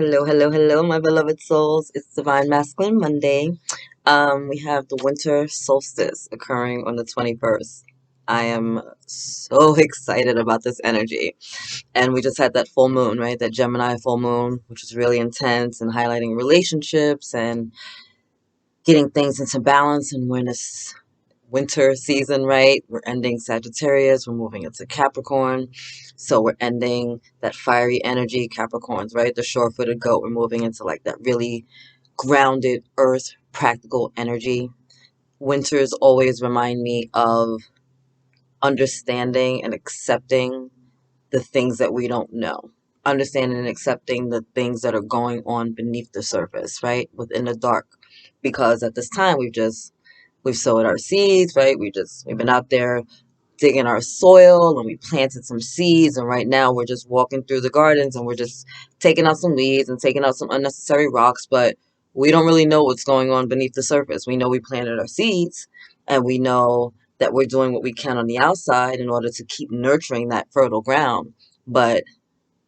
Hello, hello, hello, my beloved souls. It's Divine Masculine Monday. We have the winter solstice occurring on the 21st. I am so excited about this energy. And we just had that full moon, right? That Gemini full moon, which was really intense and highlighting relationships and getting things into balance. And we're in this winter season, right? We're ending Sagittarius, we're moving into Capricorn. So we're ending that fiery energy, Capricorns, right? The sure-footed goat. We're moving into like that really grounded earth, practical energy. Winters always remind me of understanding and accepting the things that we don't know. Understanding and accepting the things that are going on beneath the surface, right? Within the dark. Because at this time we've sowed our seeds, right? We've been out there digging our soil and we planted some seeds, and right now we're just walking through the gardens and we're just taking out some weeds and taking out some unnecessary rocks, but we don't really know what's going on beneath the surface. We know we planted our seeds, and we know that we're doing what we can on the outside in order to keep nurturing that fertile ground, but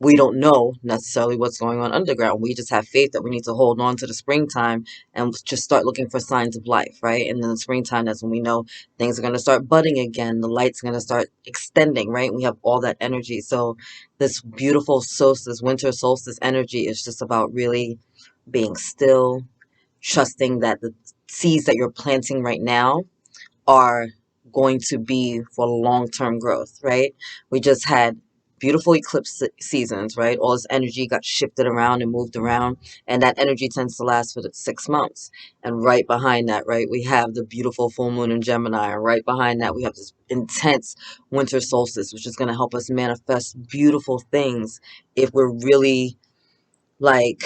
we don't know necessarily what's going on underground. We just have faith that we need to hold on to the springtime and just start looking for signs of life, right? And in the springtime, that's when we know things are going to start budding again. The light's going to start extending, right? We have all that energy. So this beautiful solstice, winter solstice energy is just about really being still, trusting that the seeds that you're planting right now are going to be for long-term growth, right? We just had beautiful eclipse seasons, right? All this energy got shifted around and moved around, and that energy tends to last for the 6 months. And right behind that, right, we have the beautiful full moon in Gemini, and right behind that, we have this intense winter solstice, which is going to help us manifest beautiful things if we're really like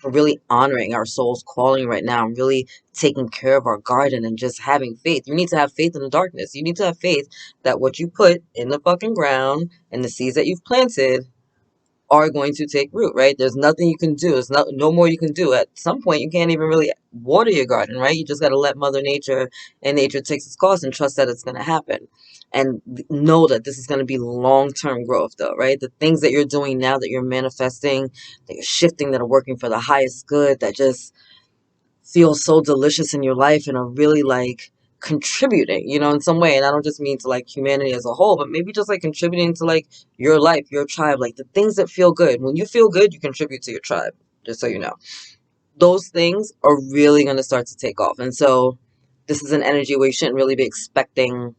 really honoring our soul's calling right now and really taking care of our garden and just having faith. You need to have faith in the darkness. You need to have faith that what you put in the fucking ground and the seeds that you've planted are going to take root, right? There's nothing you can do. There's no more you can do. At some point, you can't even really water your garden, right? You just got to let Mother Nature and nature takes its course and trust that it's going to happen. And know that this is going to be long-term growth, though, right? The things that you're doing now, that you're manifesting, that you're shifting, that are working for the highest good, that just feel so delicious in your life and are really like contributing, in some way. And I don't just mean to like humanity as a whole, but maybe just like contributing to like your life, your tribe, like the things that feel good. When you feel good, you contribute to your tribe, just so you know. Those things are really going to start to take off. And so this is an energy where you shouldn't really be expecting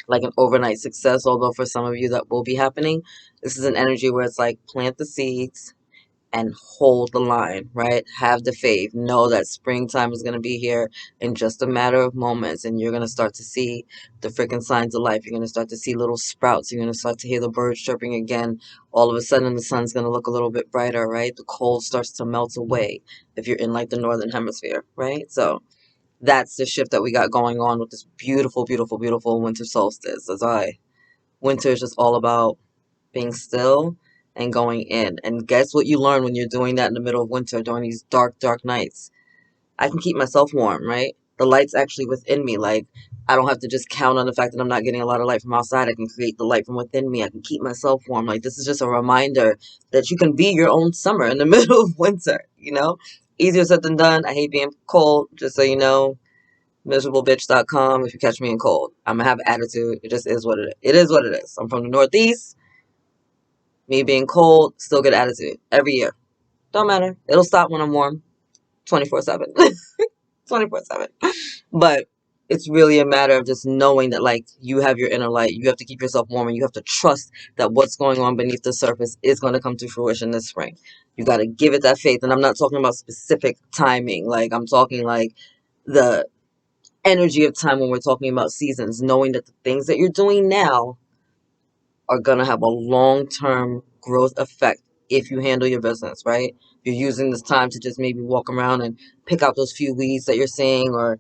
like an overnight success, although for some of you that will be happening. This is an energy where it's like plant the seeds and hold the line, right? Have the faith. Know that springtime is going to be here in just a matter of moments, and you're going to start to see the freaking signs of life. You're going to start to see little sprouts. You're going to start to hear the birds chirping again. All of a sudden, the sun's going to look a little bit brighter, right? The cold starts to melt away if you're in like the northern hemisphere, right? So that's the shift that we got going on with this beautiful, beautiful, beautiful winter solstice. Winter is just all about being still and going in. And guess what you learn when you're doing that in the middle of winter, during these dark, dark nights? I can keep myself warm, right? The light's actually within me. Like, I don't have to just count on the fact that I'm not getting a lot of light from outside. I can create the light from within me. I can keep myself warm. Like, this is just a reminder that you can be your own summer in the middle of winter? Easier said than done. I hate being cold, just so you know. Miserablebitch.com if you catch me in cold. I'm gonna have attitude. It just is what it is. It is what it is. I'm from the Northeast. Me being cold, still good attitude every year. Don't matter. It'll stop when I'm warm. 24/7. 24/7. But it's really a matter of just knowing that like you have your inner light. You have to keep yourself warm, and you have to trust that what's going on beneath the surface is going to come to fruition this spring. You got to give it that faith. And I'm not talking about specific timing. Like, I'm talking like the energy of time when we're talking about seasons, knowing that the things that you're doing now are going to have a long-term growth effect if you handle your business, right? You're using this time to just maybe walk around and pick out those few weeds that you're seeing, or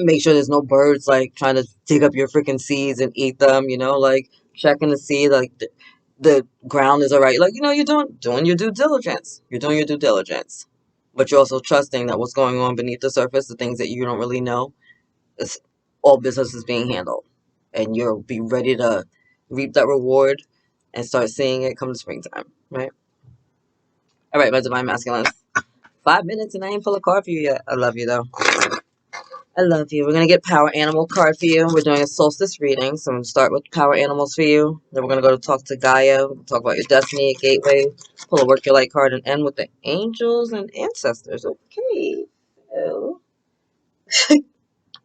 make sure there's no birds like trying to dig up your freaking seeds and eat them, like checking to see like the ground is all right. Like, you're doing your due diligence. You're doing your due diligence. But you're also trusting that what's going on beneath the surface, the things that you don't really know, is all business is being handled. And you'll be ready to reap that reward and start seeing it come to springtime, right? All right, my divine masculines. 5 minutes and I ain't pull a card for you yet. I love you though. I love you. We're gonna get power animal card for you. We're doing a solstice reading, so I'm gonna start with power animals for you. Then we're gonna go to talk to Gaia, talk about your destiny, gateway, pull a work your light card, and end with the angels and ancestors. Okay. So,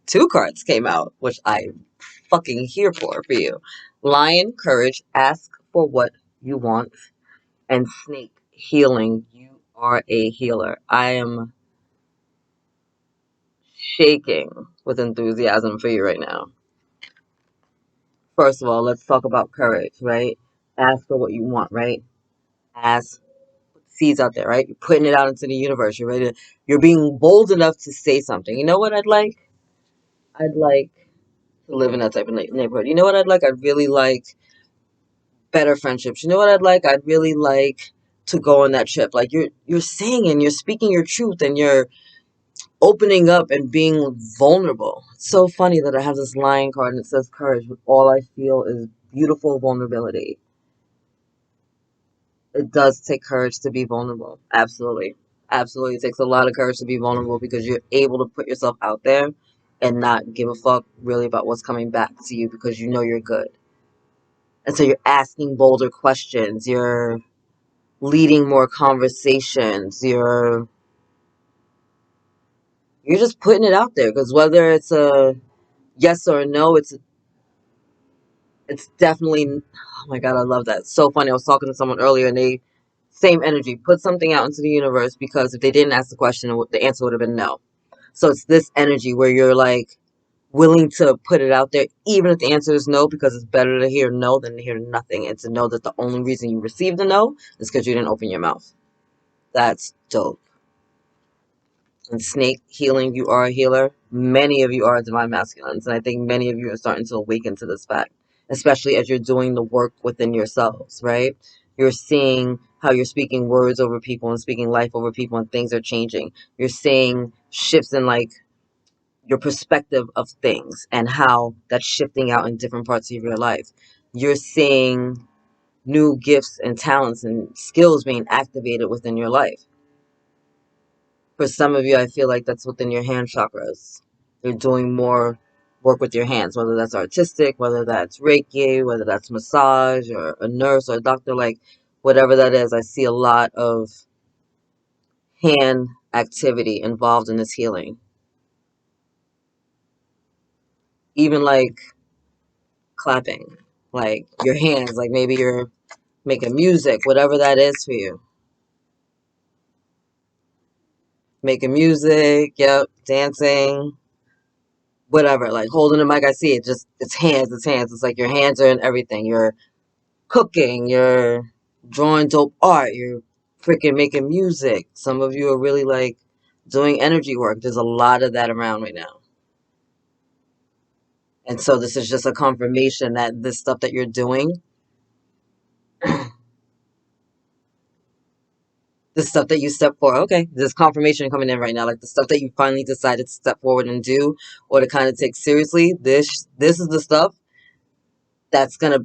two cards came out, which I'm fucking here for you. Lion, courage, ask for what you want, and snake, healing. You are a healer. I am shaking with enthusiasm for you right now. First of all, let's talk about courage, right? Ask for what you want, right? Ask, put seeds out there, right? You're putting it out into the universe. You're ready to, you're being bold enough to say something. You know what I'd like? I'd like to live in that type of neighborhood. You know what I'd like? I'd really like better friendships. You know what I'd like? I'd really like to go on that trip. Like you're saying and you're speaking your truth and you're opening up and being vulnerable. It's so funny that I have this lion card and it says courage, but all I feel is beautiful vulnerability. It does take courage to be vulnerable. Absolutely. Absolutely. It takes a lot of courage to be vulnerable because you're able to put yourself out there and not give a fuck really about what's coming back to you because you know you're good. And so you're asking bolder questions. You're leading more conversations. You're just putting it out there because whether it's a yes or a no, it's definitely, oh my God, I love that. It's so funny. I was talking to someone earlier and they, same energy, put something out into the universe because if they didn't ask the question, the answer would have been no. So it's this energy where you're like willing to put it out there, even if the answer is no, because it's better to hear no than to hear nothing. And to know that the only reason you received a no is because you didn't open your mouth. That's dope. And snake healing, you are a healer. Many of you are divine masculines, and I think many of you are starting to awaken to this fact, especially as you're doing the work within yourselves, right? You're seeing how you're speaking words over people and speaking life over people, and things are changing. You're seeing shifts in like your perspective of things and how that's shifting out in different parts of your life. You're seeing new gifts and talents and skills being activated within your life. For some of you, I feel like that's within your hand chakras. You're doing more work with your hands, whether that's artistic, whether that's Reiki, whether that's massage or a nurse or a doctor, like whatever that is. I see a lot of hand activity involved in this healing. Even like clapping, like your hands, like maybe you're making music, whatever that is for you. Making music, yep, dancing, whatever, like holding the mic. I see it, just it's hands, it's hands. It's like your hands are in everything. You're cooking, you're drawing dope art, you're freaking making music. Some of you are really like doing energy work. There's a lot of that around right now. And so this is just a confirmation that this stuff that you're doing, the stuff that you step forward, okay, there's confirmation coming in right now. Like the stuff that you finally decided to step forward and do or to kind of take seriously, this is the stuff that's gonna,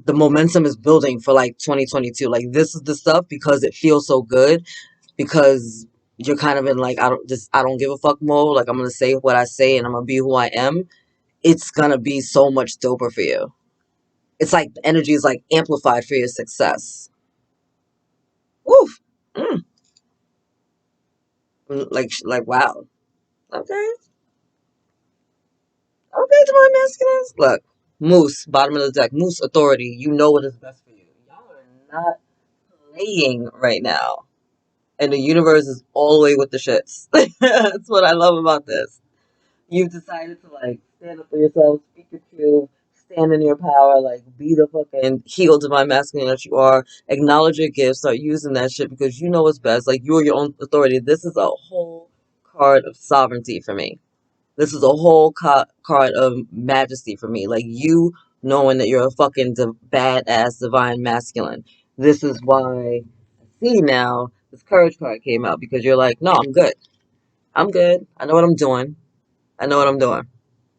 the momentum is building for like 2022. Like this is the stuff because it feels so good, because you're kind of in like I don't give a fuck mode. Like I'm gonna say what I say and I'm gonna be who I am. It's gonna be so much doper for you. It's like the energy is like amplified for your success. Woo. Mm. Like wow. Okay. Okay, divine masculines. Look, Moose, bottom of the deck. Moose authority. You know what is best for you. Y'all are not playing right now. And the universe is all the way with the shits. That's what I love about this. You've decided to like stand up for yourself, speak your truth, stand in your power, like be the fucking healed divine masculine that you are. Acknowledge your gifts, start using that shit because you know what's best. Like you're your own authority. This is a whole card of sovereignty for me. This is a whole card of majesty for me. Like you knowing that you're a fucking badass divine masculine. This is why I see now this courage card came out because you're like, no, I'm good. I'm good. I know what I'm doing. I know what I'm doing.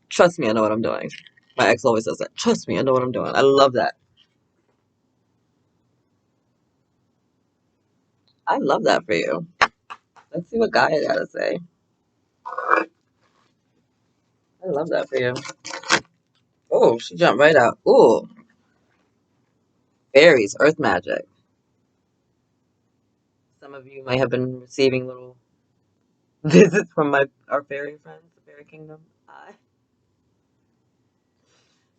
Trust me, I know what I'm doing. My ex always says that. Trust me, I know what I'm doing. I love that. I love that for you. Let's see what Gaia got to say. I love that for you. Oh, she jumped right out. Ooh, fairies, earth magic. Some of you might have been receiving little visits from our fairy friends, the fairy kingdom.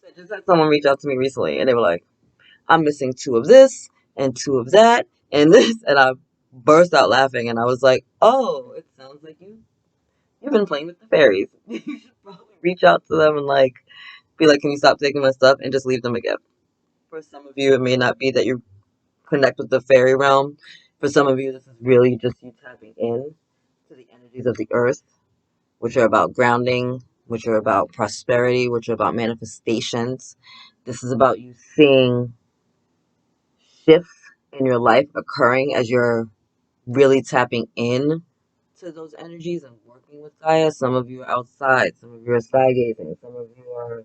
So I just had someone reach out to me recently, and they were like, "I'm missing two of this and two of that and this," and I burst out laughing, and I was like, "Oh, it sounds like you've been playing with the fairies. You should probably reach out to them and like be like, can you stop taking my stuff and just leave them a gift." For some of you, it may not be that you connect with the fairy realm. For some of you, this is really just you tapping in to the energies of the earth, which are about grounding, which are about prosperity, which are about manifestations. This is about you seeing shifts in your life occurring as you're really tapping in to those energies and working with Gaia. Some of you are outside, some of you are stargazing, some of you are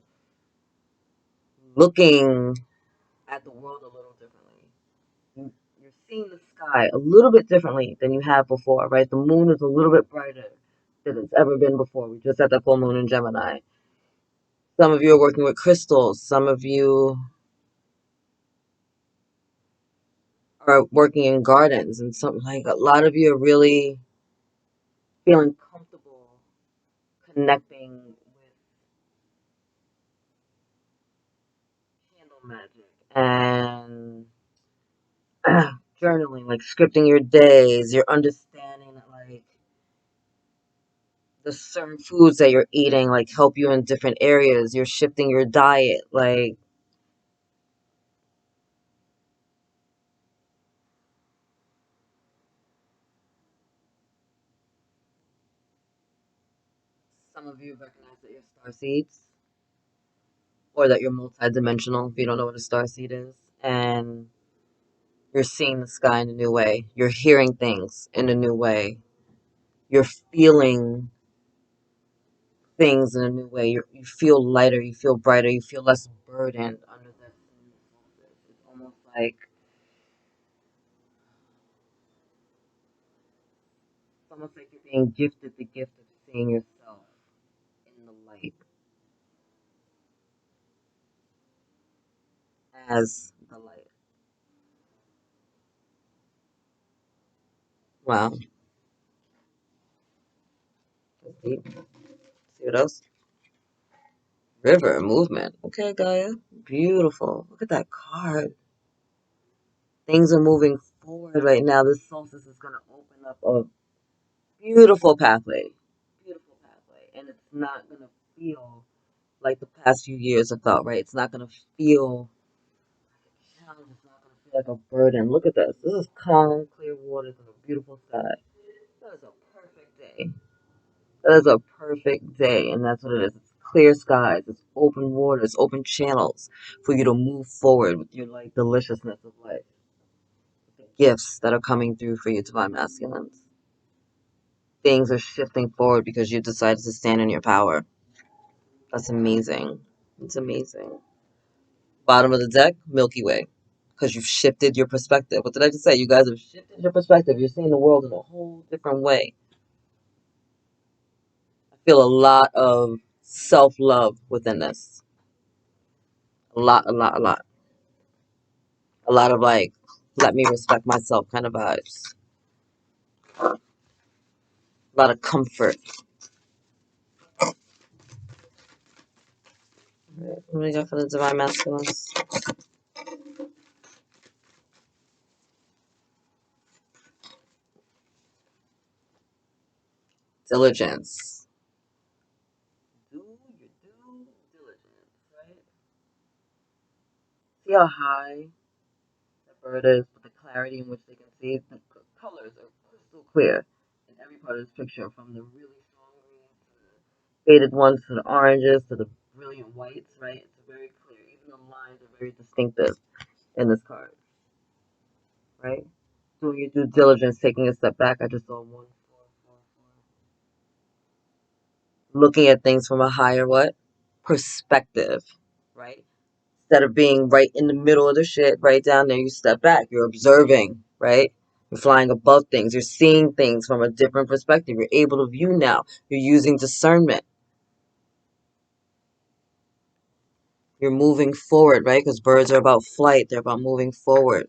looking at the world a little differently. You're seeing the sky a little bit differently than you have before, right? The moon is a little bit brighter than it's ever been before. We just had that full moon in Gemini. Some of you are working with crystals. Some of you are working in gardens, and some like a lot of you are really feeling comfortable connecting with candle magic and journaling, like scripting your days. You're understanding that like the certain foods that you're eating like help you in different areas. You're shifting your diet. Like some of you recognize that you're star seeds or that you're multidimensional if you don't know what a star seed is. And you're seeing the sky in a new way. You're hearing things in a new way. You're feeling things in a new way. You feel lighter, you feel brighter, you feel less burdened under this. It's almost like you're being gifted the gift of seeing yourself in the light as the light. Wow. That's deep. See what else? River movement. Okay, Gaia. Beautiful. Look at that card. Things are moving forward right now. This solstice is going to open up a beautiful pathway. Beautiful pathway. And it's not going to feel like the past few years have felt, right? It's not going to feel like a challenge. It's not going to feel like a burden. Look at this. This is calm, clear waters and a beautiful sky. That is a perfect day. That is a perfect day, and that's what it is. It's clear skies, it's open waters, open channels for you to move forward with your like deliciousness of life. The gifts that are coming through for you, divine masculines. Things are shifting forward because you decided to stand in your power. That's amazing. It's amazing. Bottom of the deck, Milky Way. Because you've shifted your perspective. What did I just say? You guys have shifted your perspective. You're seeing the world in a whole different way. I feel a lot of self-love within this. A lot, a lot, a lot. A lot of like, let me respect myself kind of vibes. A lot of comfort. What do we got for the divine masculines? Diligence. Do your due diligence, right? See how high the bird is with the clarity in which they can see. The colors are crystal clear in every part of this picture, from the really strong greens to the faded ones to the oranges to the brilliant whites, right? It's very clear. Even the lines are very distinctive in this card, right? Doing your due diligence, taking a step back. I just saw 1, 4, 4, 4. Looking at things from a higher what? Perspective, right? Instead of being right in the middle of the shit, right down there, you step back. You're observing, right? You're flying above things. You're seeing things from a different perspective. You're able to view now. You're using discernment. You're moving forward, right? Because birds are about flight. They're about moving forward.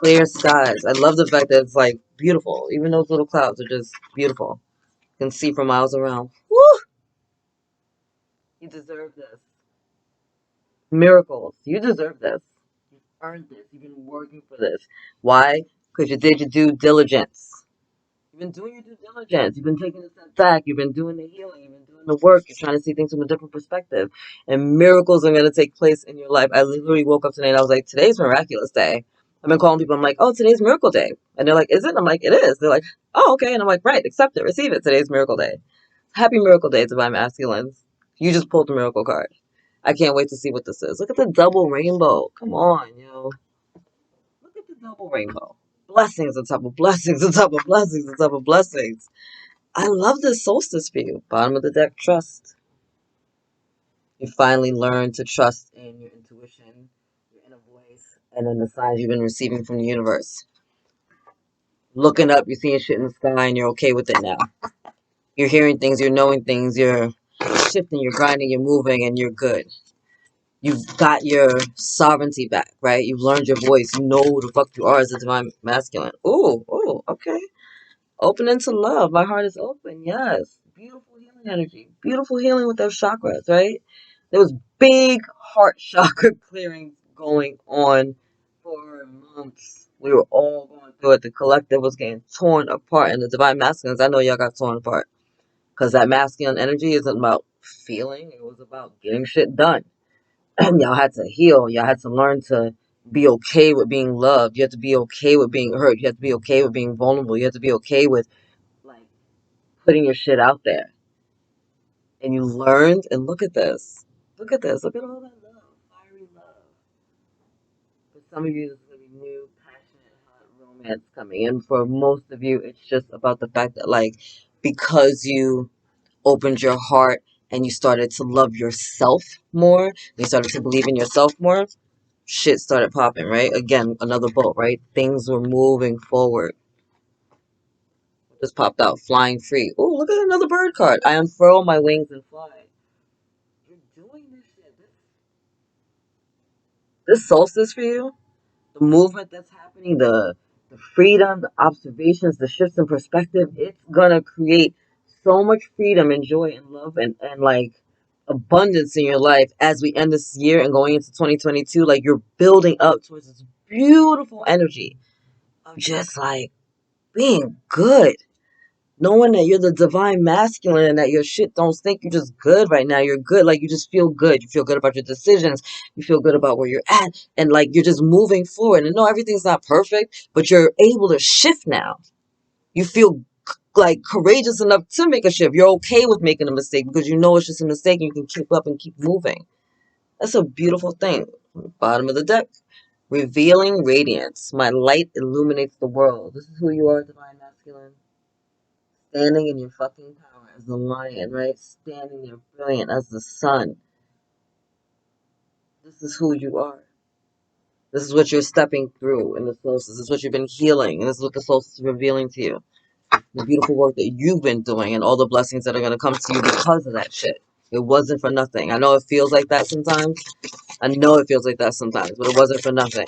Clear skies. I love the fact that it's like beautiful. Even those little clouds are just beautiful. You can see for miles around. Woo! You deserve this. Miracles. You deserve this. You've earned this. You've been working for this. Why? Because you did your due diligence. You've been doing your due diligence. You've been taking a step back. You've been doing the healing. You've been doing the work. You're trying to see things from a different perspective. And miracles are going to take place in your life. I literally woke up today and I was like, today's miraculous day. I've been calling people. I'm like, oh, today's miracle day. And they're like, is it? I'm like, it is. They're like, oh, okay. And I'm like, right, accept it. Receive it. Today's miracle day. Happy miracle day, Divine Masculines. You just pulled the miracle card. I can't wait to see what this is. Look at the double rainbow. Come on, yo. Look at the double rainbow. Blessings on top of blessings on top of blessings on top of blessings. I love this solstice for you. Bottom of the deck, trust. You finally learn to trust in your intuition, your inner voice, and in the signs you've been receiving from the universe. Looking up, you're seeing shit in the sky, and you're okay with it now. You're hearing things, you're knowing things, you're shifting, you're grinding, you're moving, and you're good. You've got your sovereignty back, right? You've learned your voice. You know who the fuck you are as a divine masculine. Ooh, ooh, okay. Opening to love. My heart is open. Yes. Beautiful healing energy. Beautiful healing with those chakras, right? There was big heart chakra clearings going on for months. We were all going through it. The collective was getting torn apart. And the divine masculines, I know y'all got torn apart. Because that masculine energy isn't about feeling. It was about getting shit done. Y'all had to heal. Y'all had to learn to be okay with being loved. You had to be okay with being hurt. You had to be okay with being vulnerable. You had to be okay with like putting your shit out there. And you learned, and look at this. Look at this. Look at all that love. Fiery love. For some of you, this is going to be new, passionate, hot romance coming. And for most of you, it's just about the fact that, like, because you opened your heart and you started to love yourself more, you started to believe in yourself more, shit started popping, right? Again, another boat, right? Things were moving forward. Just popped out, flying free. Oh, look at another bird card. I unfurl my wings and fly. You're doing this shit. This solstice for you, the movement that's happening, the freedom, the observations, the shifts in perspective, it's gonna create so much freedom and joy and love and like abundance in your life as we end this year and going into 2022. Like you're building up towards this beautiful energy of just like being good. Knowing that you're the divine masculine and that your shit don't stink, you're just good right now. You're good. Like you just feel good. You feel good about your decisions. You feel good about where you're at. And like you're just moving forward. And no, everything's not perfect, but you're able to shift now. You feel like courageous enough to make a shift. You're okay with making a mistake because you know it's just a mistake and you can keep up and keep moving. That's a beautiful thing. Bottom of the deck. Revealing radiance. My light illuminates the world. This is who you are, divine masculine. Standing in your fucking power as the lion, right? Standing there brilliant as the sun. This is who you are. This is what you're stepping through in the solstice. This is what you've been healing. And this is what the solstice is revealing to you. The beautiful work that you've been doing and all the blessings that are going to come to you because of that shit. It wasn't for nothing. I know it feels like that sometimes. I know it feels like that sometimes, but it wasn't for nothing.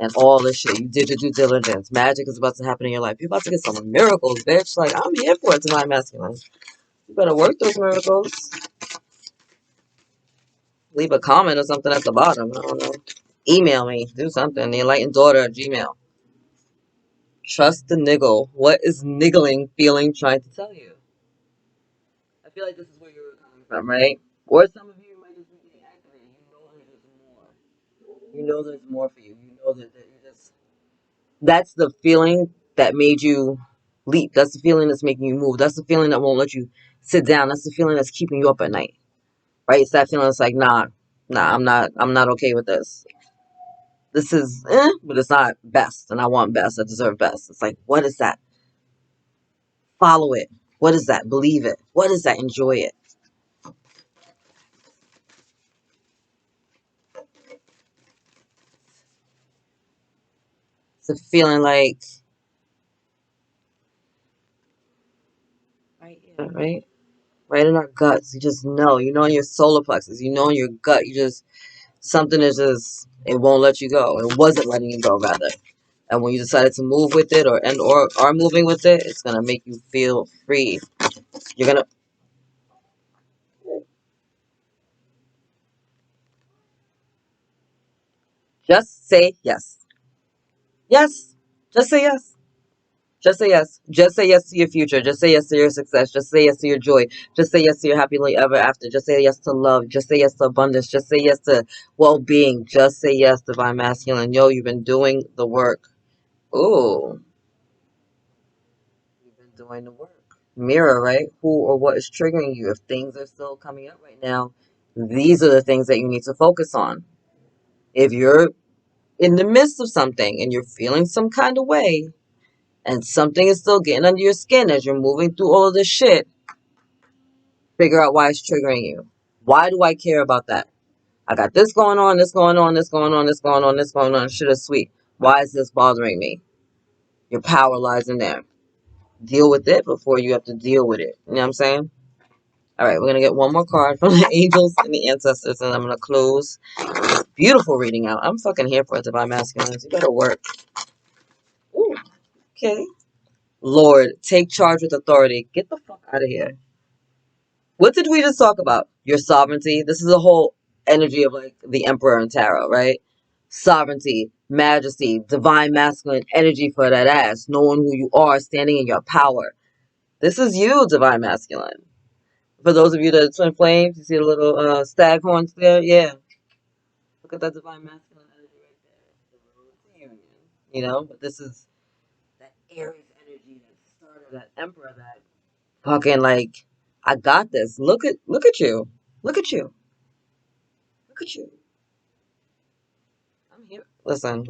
And all this shit, you did your due diligence. Magic is about to happen in your life. You're about to get some miracles, bitch. Like, I'm here for it, divine masculine. You better work those miracles. Leave a comment or something at the bottom. I don't know. Email me. Do something. The Enlightened Daughter at Gmail. Trust the niggle. What is niggling feeling trying to tell you? I feel like this is where you were coming from, right? Or some of you might just be getting activated. You know there's more. You know there's more for you. You know that you just... That's the feeling that made you leap. That's the feeling that's making you move. That's the feeling that won't let you sit down. That's the feeling that's keeping you up at night. Right? It's that feeling that's like, nah, I'm not okay with this. This is but it's not best, and I want best. I deserve best. It's like, what is that? Follow it. What is that? Believe it. What is that? Enjoy it. to feeling like right here, right in our guts. You just know, in your solar plexus, in your gut. You just something is just it won't let you go. It wasn't letting you go, rather. And when you decided to move with it, or are moving with it, it's gonna make you feel free. You're gonna just say yes. Yes. Just say yes. Just say yes. Just say yes to your future. Just say yes to your success. Just say yes to your joy. Just say yes to your happily ever after. Just say yes to love. Just say yes to abundance. Just say yes to well being. Just say yes, divine masculine. Yo, you've been doing the work. Ooh, you've been doing the work. Mirror, right? Who or what is triggering you? If things are still coming up right now, these are the things that you need to focus on. If you're in the midst of something and you're feeling some kind of way, and something is still getting under your skin as you're moving through all of this shit, figure out why it's triggering you. Why do I care about that? I got this going on, this going on, this going on, this going on, this going on. Shit is sweet. Why is this bothering me? Your power lies in there. Deal with it before you have to deal with it. You know what I'm saying? All right, we're going to get one more card from the angels and the ancestors, and I'm going to close this beautiful reading out. I'm fucking here for it, divine masculines. You better work. Ooh, okay. Lord, take charge with authority. Get the fuck out of here. What did we just talk about? Your sovereignty. This is a whole energy of like the emperor and tarot, right? Sovereignty, majesty, divine masculine energy for that ass, knowing who you are, standing in your power. This is you, divine masculine. For those of you that are twin flames, you see the little stag horns there? Yeah. Look at that divine masculine energy right there. It's a union, but this is that Aries energy that started that emperor that fucking like I got this. Look at you. Look at you. Look at you. I'm here. Listen,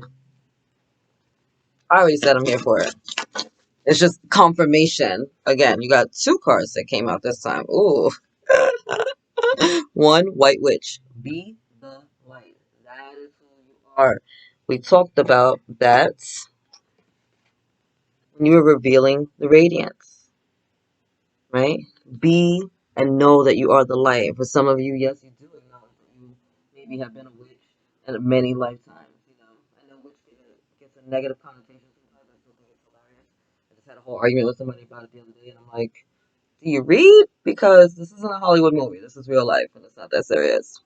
I already said I'm here for it. It's just confirmation. Again, you got two cards that came out this time. Ooh. One, White Witch. Be the light. That is who you are. We talked about that when you were revealing the radiance, right? Be and know that you are the light. For some of you, yes, you do acknowledge that you maybe have been a witch in many lifetimes. I know witch gets a negative connotation sometimes. I still think it's hilarious. I just had a whole argument with somebody about it the other day, and I'm like, do you read? Because this isn't a Hollywood movie. This is real life, and it's not that serious.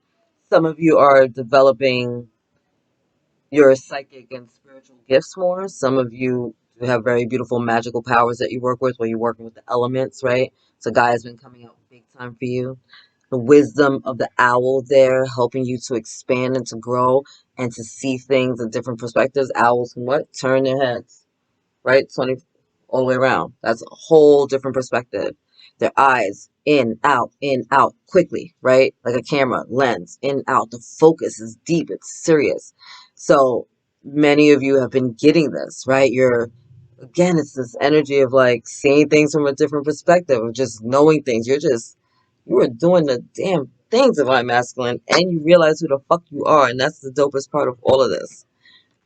Some of you are developing your psychic and spiritual gifts more. Some of you have very beautiful magical powers that you work with, where you're working with the elements, right? So Gaia has been coming out big time for you. The wisdom of the owl there, helping you to expand and to grow and to see things in different perspectives. Owls can what? Turn their heads, right? 20 all the way around. That's a whole different perspective. Their eyes in, out, quickly, right? Like a camera lens, in, out. The focus is deep, it's serious. So many of you have been getting this, right? Again, it's this energy of like seeing things from a different perspective, of just knowing things. You are doing the damn things, divine masculine, and you realize who the fuck you are, and that's the dopest part of all of this.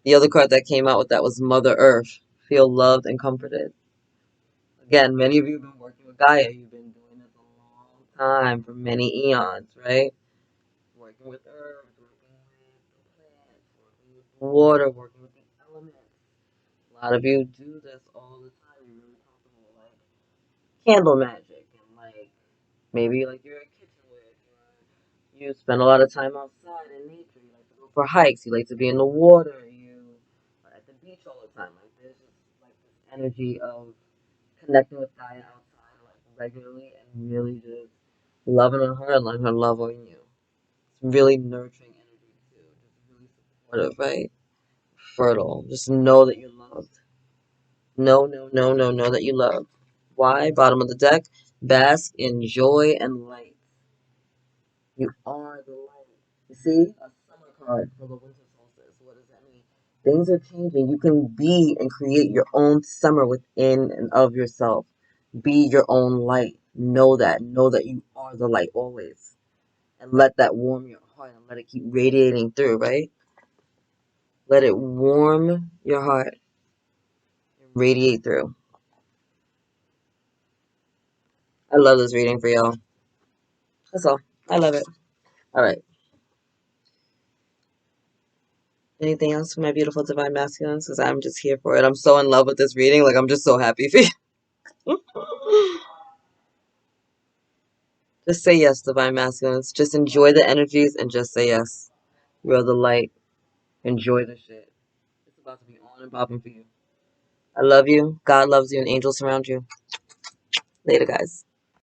The other card that came out with that was Mother Earth. Feel loved and comforted. Again, many of you have been working with Gaia. You've been doing this a long time, for many eons, right? Working with herbs, working with plants, working with water, working with the elements. A lot of you do this all the time. You're really comfortable with like candle magic and like maybe like you're a kitchen witch. You spend a lot of time outside in nature. You like to go for hikes. You like to be in the water. You are at the beach all the time. Like there's just like this energy of connecting with Gaia outside like regularly and really just loving on her and letting her love on you. It's really nurturing energy too. Just really supportive, right? Fertile. Just know that you're loved. No, no, no, no, know that you love. Why? Bottom of the deck. Bask in joy and light. You are the light. You see? A summer card for the winter solstice. What does that mean? Things are changing. You can be and create your own summer within and of yourself. Be your own light. Know that. Know that you are the light always. And let that warm your heart and let it keep radiating through, right? Let it warm your heart. radiate through. I love this reading for y'all. That's all. I love it. All right. Anything else for my beautiful divine masculines? Because I'm just here for it. I'm so in love with this reading. Like, I'm just so happy for you. Just say yes, divine masculines. Just enjoy the energies and just say yes. You're the light. Enjoy the shit. It's about to be on and popping for you. I love you. God loves you and angels surround you. Later, guys.